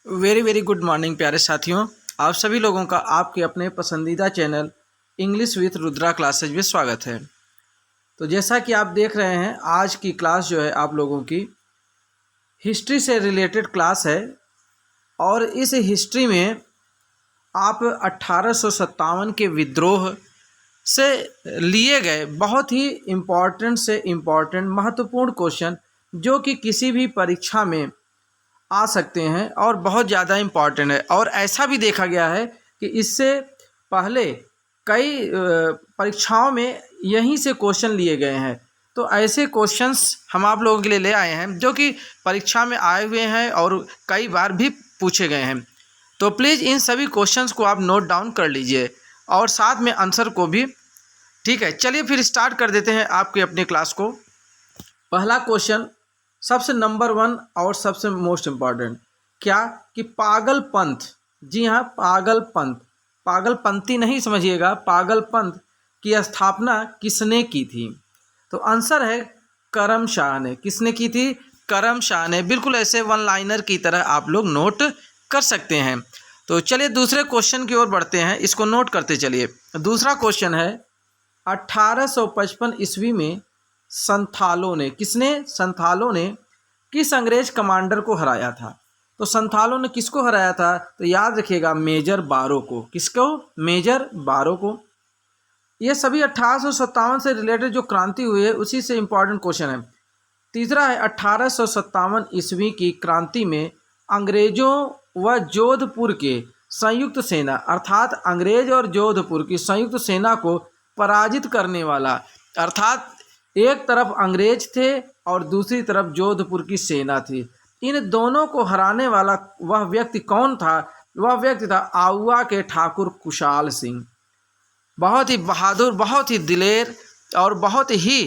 Very very good morning प्यारे साथियों। आप सभी लोगों का आपके अपने पसंदीदा channel English with Rudra classes में स्वागत है। तो जैसा कि आप देख रहे हैं, आज की क्लास जो है आप लोगों की हिस्ट्री से रिलेटेड क्लास है। और इस हिस्ट्री में आप 1857 के विद्रोह से लिए गए बहुत ही इम्पॉर्टेंट से इम्पॉर्टेंट महत्वपूर्ण क्वेश्चन जो कि किसी भी परीक्षा में आ सकते हैं और बहुत ज़्यादा इम्पॉर्टेंट है। और ऐसा भी देखा गया है कि इससे पहले कई परीक्षाओं में यहीं से क्वेश्चन लिए गए हैं। तो ऐसे क्वेश्चंस हम आप लोगों के लिए ले आए हैं जो कि परीक्षा में आए हुए हैं और कई बार भी पूछे गए हैं। तो प्लीज़ इन सभी क्वेश्चंस को आप नोट डाउन कर लीजिए और साथ में आंसर को भी। ठीक है, चलिए फिर स्टार्ट कर देते हैं आपके अपने क्लास को। पहला क्वेश्चन सबसे नंबर 1 और सबसे मोस्ट इम्पॉर्टेंट क्या कि पागलपंथ, जी हाँ पागलपंथ, पागलपंथी नहीं समझिएगा, पागलपंथ की स्थापना किसने की थी? तो आंसर है करम शाह ने। किसने की थी? करम शाह ने। बिल्कुल ऐसे वन लाइनर की तरह आप लोग नोट कर सकते हैं। तो चलिए दूसरे क्वेश्चन की ओर बढ़ते हैं, इसको नोट करते चलिए। दूसरा क्वेश्चन है 1855 ईस्वी में संथालों ने, किसने? संथालों ने किस अंग्रेज कमांडर को हराया था? तो संथालों ने किसको हराया था? तो याद रखिएगा मेजर बारो को। किसको? मेजर बारो को। ये सभी 1857 से रिलेटेड जो क्रांति हुई है उसी से इंपॉर्टेंट क्वेश्चन है। तीसरा है 1857 ईस्वी की क्रांति में अंग्रेजों व जोधपुर के संयुक्त सेना, अर्थात अंग्रेज और जोधपुर की संयुक्त सेना को पराजित करने वाला, अर्थात एक तरफ अंग्रेज थे और दूसरी तरफ जोधपुर की सेना थी, इन दोनों को हराने वाला वह व्यक्ति कौन था? वह व्यक्ति था आउवा के ठाकुर कुशाल सिंह। बहुत ही बहादुर, बहुत ही दिलेर और बहुत ही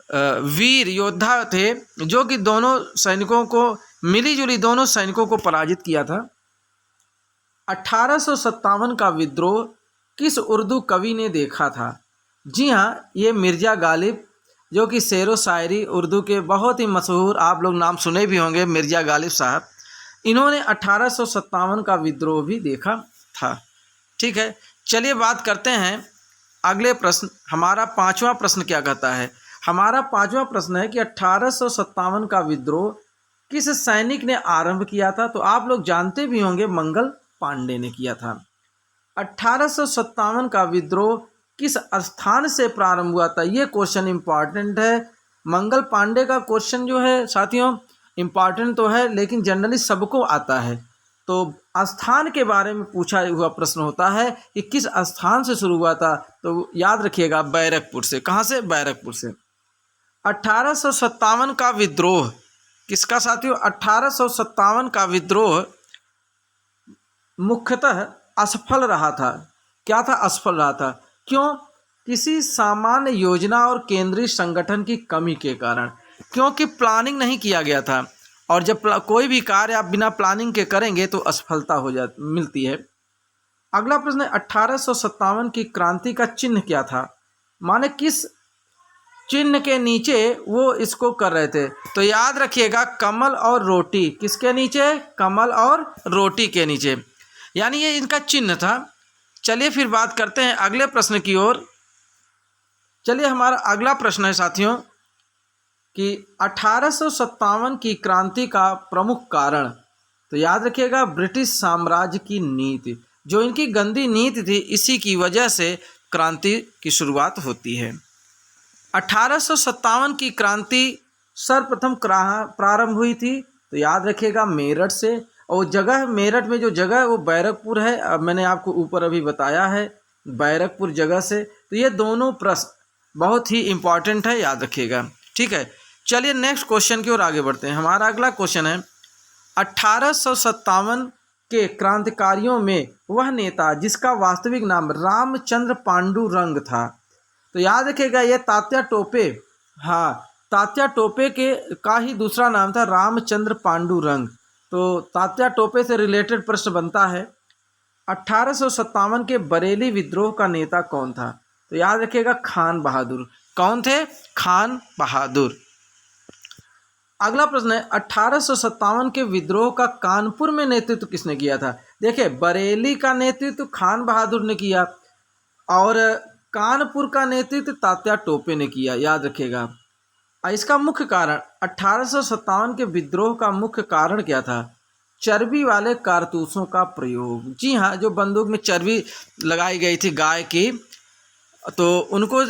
वीर योद्धा थे जो कि दोनों सैनिकों को मिलीजुली दोनों सैनिकों को पराजित किया था। 1857 का विद्रोह किस उर्दू कवि ने देखा था? जी हाँ, ये मिर्ज़ा गालिब, जो कि शेरो शायरी उर्दू के बहुत ही मशहूर, आप लोग नाम सुने भी होंगे, मिर्ज़ा गालिब साहब। इन्होंने 1857 का विद्रोह भी देखा था। ठीक है, चलिए बात करते हैं अगले प्रश्न। हमारा पांचवा प्रश्न क्या कहता है? हमारा पांचवा प्रश्न है कि 1857 का विद्रोह किस सैनिक ने आरंभ किया था? तो आप लोग जानते भी होंगे, मंगल पांडे ने किया था। 1857 का विद्रोह किस स्थान से प्रारंभ हुआ था? ये क्वेश्चन इंपॉर्टेंट है। मंगल पांडे का क्वेश्चन जो है साथियों इंपॉर्टेंट तो है, लेकिन जनरली सबको आता है। तो स्थान के बारे में पूछा हुआ प्रश्न होता है कि किस स्थान से शुरू हुआ था? तो याद रखिएगा बैरकपुर से। कहाँ से? बैरकपुर से। 1857 का विद्रोह किसका साथियों? 1857 का विद्रोह मुख्यतः असफल रहा था। क्या था? असफल रहा था। क्यों? किसी सामान्य योजना और केंद्रीय संगठन की कमी के कारण, क्योंकि प्लानिंग नहीं किया गया था। और जब कोई भी कार्य आप बिना प्लानिंग के करेंगे तो असफलता हो मिलती है। अगला प्रश्न है 1857 की क्रांति का चिन्ह क्या था? माने किस चिन्ह के नीचे वो इसको कर रहे थे? तो याद रखिएगा कमल और रोटी। किसके नीचे? कमल और रोटी के नीचे, यानी ये इनका चिन्ह था। चलिए फिर बात करते हैं अगले प्रश्न की ओर। चलिए हमारा अगला प्रश्न है साथियों कि 1857 की क्रांति का प्रमुख कारण, तो याद रखिएगा ब्रिटिश साम्राज्य की नीति, जो इनकी गंदी नीति थी, इसी की वजह से क्रांति की शुरुआत होती है। 1857 की क्रांति सर्वप्रथम प्रारंभ हुई थी, तो याद रखिएगा मेरठ से। और जगह मेरठ में जो जगह है वो बैरकपुर है। अब मैंने आपको ऊपर अभी बताया है बैरकपुर जगह से। तो ये दोनों प्रश्न बहुत ही इम्पॉर्टेंट है, याद रखिएगा। ठीक है, चलिए नेक्स्ट क्वेश्चन की ओर आगे बढ़ते हैं। हमारा अगला क्वेश्चन है 1857 के क्रांतिकारियों में वह नेता जिसका वास्तविक नाम रामचंद्र पांडुरंग था। तो याद रखिएगा ये तात्या टोपे, हाँ तात्या टोपे के का ही दूसरा नाम था रामचंद्र पांडुरंग। तो तात्या टोपे से रिलेटेड प्रश्न बनता है 1857 के बरेली विद्रोह का नेता कौन था? तो याद रखिएगा खान बहादुर। कौन थे? खान बहादुर। अगला प्रश्न है 1857 के विद्रोह का कानपुर में नेतृत्व किसने किया था। देखिए, बरेली का नेतृत्व खान बहादुर ने किया और कानपुर का नेतृत्व तात्या टोपे ने किया, याद रखिएगा। इसका मुख्य कारण 1857 के विद्रोह का मुख्य कारण क्या था। चर्बी वाले कारतूसों का प्रयोग। जी हाँ, जो बंदूक में चर्बी लगाई गई थी गाय की, तो उनको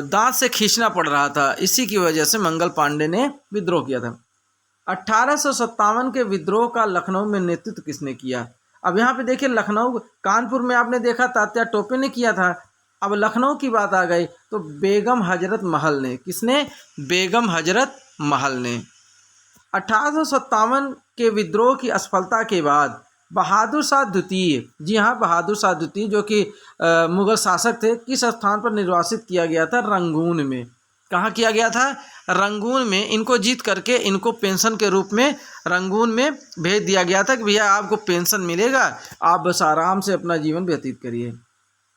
दांत से खींचना पड़ रहा था, इसी की वजह से मंगल पांडे ने विद्रोह किया था। 1857 के विद्रोह का लखनऊ में नेतृत्व किसने किया। अब यहाँ पे देखिए, लखनऊ, कानपुर में आपने देखा तात्या टोपे ने किया था, अब लखनऊ की बात आ गई तो बेगम हजरत महल ने। किसने? बेगम हजरत महल ने। 1857 के विद्रोह की असफलता के बाद बहादुर शाह द्वितीय, जी हाँ, बहादुर शाह द्वितीय जो कि मुगल शासक थे, किस स्थान पर निर्वासित किया गया था। रंगून में। कहाँ किया गया था? रंगून में। इनको जीत करके इनको पेंशन के रूप में रंगून में भेज दिया गया था कि भैया आपको पेंशन मिलेगा, आप बस आराम से अपना जीवन व्यतीत करिए।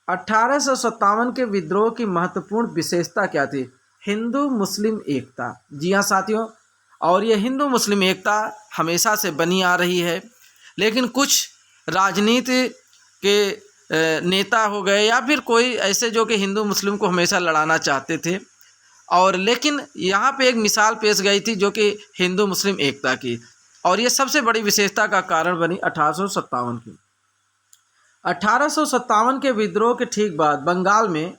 1857 के विद्रोह की महत्वपूर्ण विशेषता क्या थी? हिंदू मुस्लिम एकता। जी हाँ साथियों, और ये हिंदू मुस्लिम एकता हमेशा से बनी आ रही है, लेकिन कुछ राजनीति के नेता हो गए या फिर कोई ऐसे जो कि हिंदू मुस्लिम को हमेशा लड़ाना चाहते थे, और लेकिन यहाँ पे एक मिसाल पेश गई थी जो कि हिंदू मुस्लिम एकता की, और ये सबसे बड़ी विशेषता का कारण बनी 1857 की। 1857 के विद्रोह के ठीक बाद बंगाल में,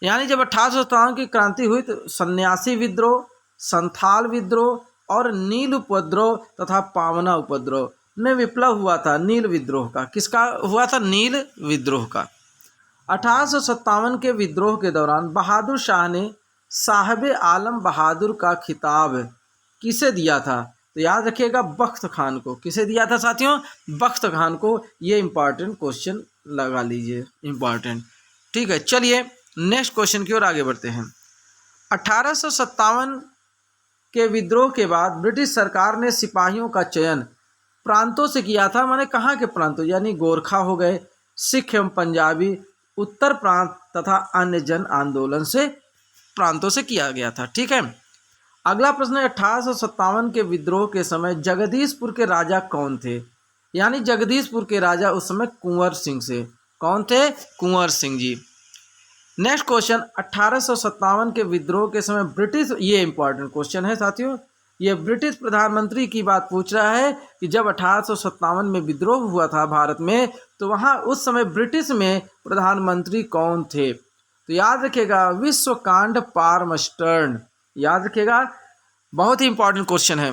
यानी जब 1857 की क्रांति हुई तो सन्यासी विद्रोह, संथाल विद्रोह और नील उपद्रव तथा पावना उपद्रव में विप्लव हुआ था। नील विद्रोह का, किसका हुआ था? नील विद्रोह का। 1857 के विद्रोह के दौरान बहादुर शाह ने साहब आलम बहादुर का खिताब किसे दिया था? तो याद रखिएगा, बख्त खान को। किसे दिया था साथियों? बख्त खान को। ये इंपॉर्टेंट क्वेश्चन लगा लीजिए, इंपॉर्टेंट। ठीक है, चलिए नेक्स्ट क्वेश्चन की ओर आगे बढ़ते हैं। 1857 के विद्रोह के बाद ब्रिटिश सरकार ने सिपाहियों का चयन प्रांतों से किया था। माने कहाँ के प्रांतों? यानी गोरखा हो गए, सिख एवं पंजाबी, उत्तर प्रांत तथा अन्य जन आंदोलन से प्रांतों से किया गया था। ठीक है, अगला प्रश्न है 1857 के विद्रोह के समय जगदीशपुर के राजा कौन थे? यानी जगदीशपुर के राजा उस समय कुंवर सिंह से। कौन थे? कुंवर सिंह जी। नेक्स्ट क्वेश्चन, 1857 के विद्रोह के समय ब्रिटिश, ये इंपॉर्टेंट क्वेश्चन है साथियों, ये ब्रिटिश प्रधानमंत्री की बात पूछ रहा है कि जब 1857 में विद्रोह हुआ था भारत में, तो वहाँ उस समय ब्रिटिश में प्रधानमंत्री कौन थे? तो याद रखिएगा, विश्वकांड पारमस्टर्न। याद रखिएगा, बहुत ही इंपॉर्टेंट क्वेश्चन है।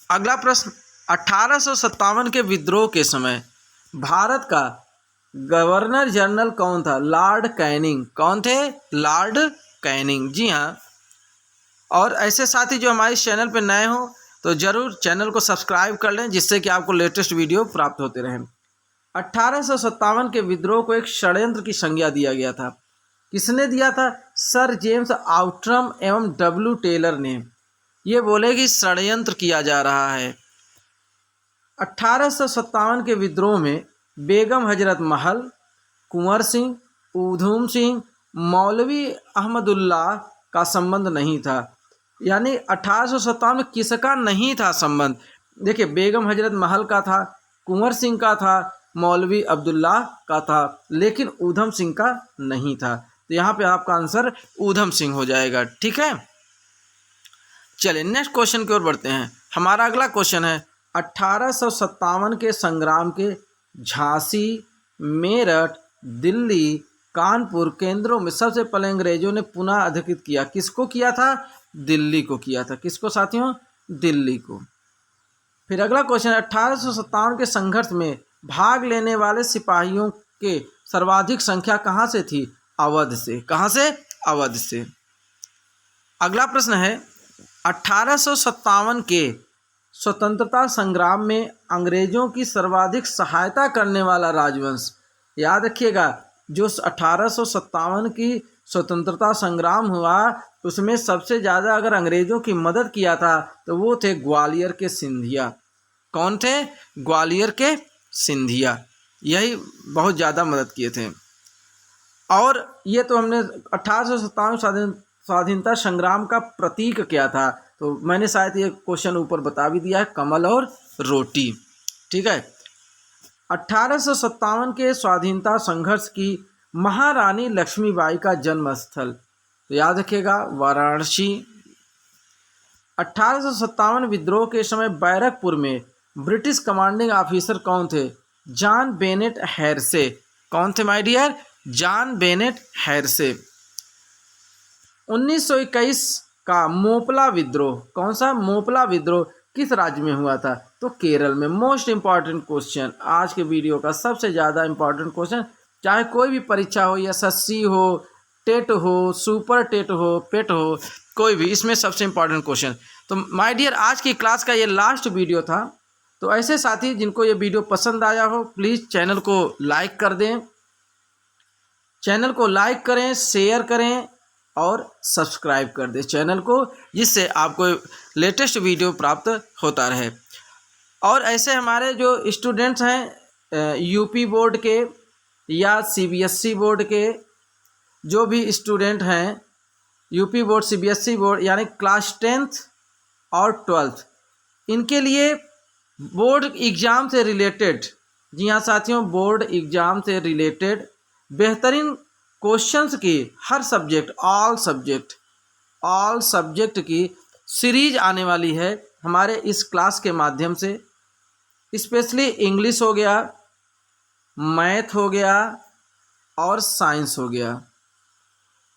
अगला प्रश्न, 1857 के विद्रोह के समय भारत का गवर्नर जनरल कौन था? Lord Canning. कौन थे? Lord Canning. जी हाँ, और ऐसे साथी जो हमारे इस चैनल पर नए हों तो ज़रूर चैनल को सब्सक्राइब कर लें, जिससे कि आपको लेटेस्ट वीडियो प्राप्त होते रहें। 1857 के विद्रोह को एक षड्यंत्र की संज्ञा दिया गया था। किसने दिया था? सर जेम्स आउट्रम एवं डब्ल्यू टेलर ने। ये बोले कि षड्यंत्र किया जा रहा है। 1857 के विद्रोह में बेगम हजरत महल, कुंवर सिंह, ऊधम सिंह, मौलवी अहमदुल्लाह का संबंध नहीं था। यानी 1857 में किसका नहीं था संबंध? देखिए, बेगम हजरत महल का था, कुंवर सिंह का था, मौलवी अब्दुल्ला का था, लेकिन ऊधम सिंह का नहीं था। तो यहाँ पे आपका आंसर ऊधम सिंह हो जाएगा। ठीक है, चलिए नेक्स्ट क्वेश्चन की ओर बढ़ते हैं। हमारा अगला क्वेश्चन है 1857 के संग्राम के झांसी, मेरठ, दिल्ली, कानपुर केंद्रों में सबसे पहले अंग्रेजों ने पुनः अधिकृत किया। किसको किया था? दिल्ली को किया था। किसको साथियों? दिल्ली को। फिर अगला क्वेश्चन, 1857 के संघर्ष में भाग लेने वाले सिपाहियों के सर्वाधिक संख्या कहाँ से थी? अवध से। कहाँ से? अवध से। अगला प्रश्न है 1857 के स्वतंत्रता संग्राम में अंग्रेजों की सर्वाधिक सहायता करने वाला राजवंश। याद रखिएगा, जो 1857 की स्वतंत्रता संग्राम हुआ उसमें सबसे ज़्यादा अगर अंग्रेज़ों की मदद किया था तो वो थे ग्वालियर के सिंधिया। कौन थे? ग्वालियर के सिंधिया। यही बहुत ज़्यादा मदद किए थे। और ये तो हमने 1857 स्वाधीनता संग्राम का प्रतीक क्या था, तो मैंने शायद ये क्वेश्चन ऊपर बता भी दिया है, कमल और रोटी। ठीक है। 1857 के स्वाधीनता संघर्ष की महारानी लक्ष्मीबाई का जन्म स्थल, तो याद रखिएगा वाराणसी। 1857 विद्रोह के समय बैरकपुर में ब्रिटिश कमांडिंग ऑफिसर कौन थे? John Bennett Hearsey. कौन थे my dear? John Bennett Hearsey. 1921 का मोपला विद्रोह, कौन सा मोपला विद्रोह किस राज्य में हुआ था? तो केरल में। मोस्ट इंपॉर्टेंट क्वेश्चन, आज के वीडियो का सबसे ज़्यादा इंपॉर्टेंट क्वेश्चन, चाहे कोई भी परीक्षा हो, एसएससी हो, टेट हो, सुपर टेट हो, पेट हो, कोई भी, इसमें सबसे इंपॉर्टेंट क्वेश्चन। तो माय डियर आज की क्लास का ये लास्ट वीडियो था। तो ऐसे साथी जिनको ये वीडियो पसंद आया हो प्लीज़ चैनल को लाइक कर दें, चैनल को लाइक करें, शेयर करें और सब्सक्राइब कर दें चैनल को, जिससे आपको लेटेस्ट वीडियो प्राप्त होता रहे। और ऐसे हमारे जो स्टूडेंट्स हैं यूपी बोर्ड के या सीबीएसई बोर्ड के, जो भी स्टूडेंट हैं यूपी बोर्ड, सीबीएसई बोर्ड, यानी क्लास 10th और 12th, इनके लिए बोर्ड एग्ज़ाम से रिलेटेड, जी हाँ साथियों, बोर्ड एग्ज़ाम से रिलेटेड बेहतरीन क्वेश्चंस की हर सब्जेक्ट, ऑल सब्जेक्ट की सीरीज आने वाली है हमारे इस क्लास के माध्यम से। स्पेशली इंग्लिश हो गया, मैथ हो गया और साइंस हो गया।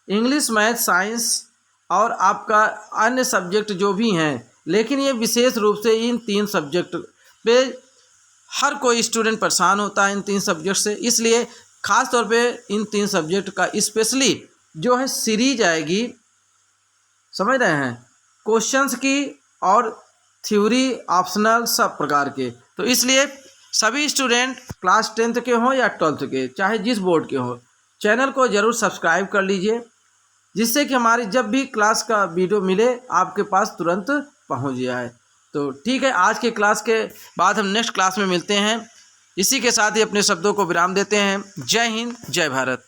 इंग्लिश, मैथ, साइंस और आपका अन्य सब्जेक्ट जो भी हैं, लेकिन ये विशेष रूप से इन 3 सब्जेक्ट पे हर कोई स्टूडेंट परेशान होता है, इन 3 सब्जेक्ट से। इसलिए ख़ास तौर पे इन 3 सब्जेक्ट का स्पेशली जो है सीरीज आएगी, समझ रहे हैं, क्वेश्चंस की और थ्योरी, ऑप्शनल, सब प्रकार के। तो इसलिए सभी स्टूडेंट क्लास 10th के हों या 12th के, चाहे जिस बोर्ड के हों, चैनल को ज़रूर सब्सक्राइब कर लीजिए, जिससे कि हमारी जब भी क्लास का वीडियो मिले आपके पास तुरंत पहुंच जाए। तो ठीक है, आज के क्लास के बाद हम नेक्स्ट क्लास में मिलते हैं। इसी के साथ ही अपने शब्दों को विराम देते हैं। जय हिंद, जय भारत।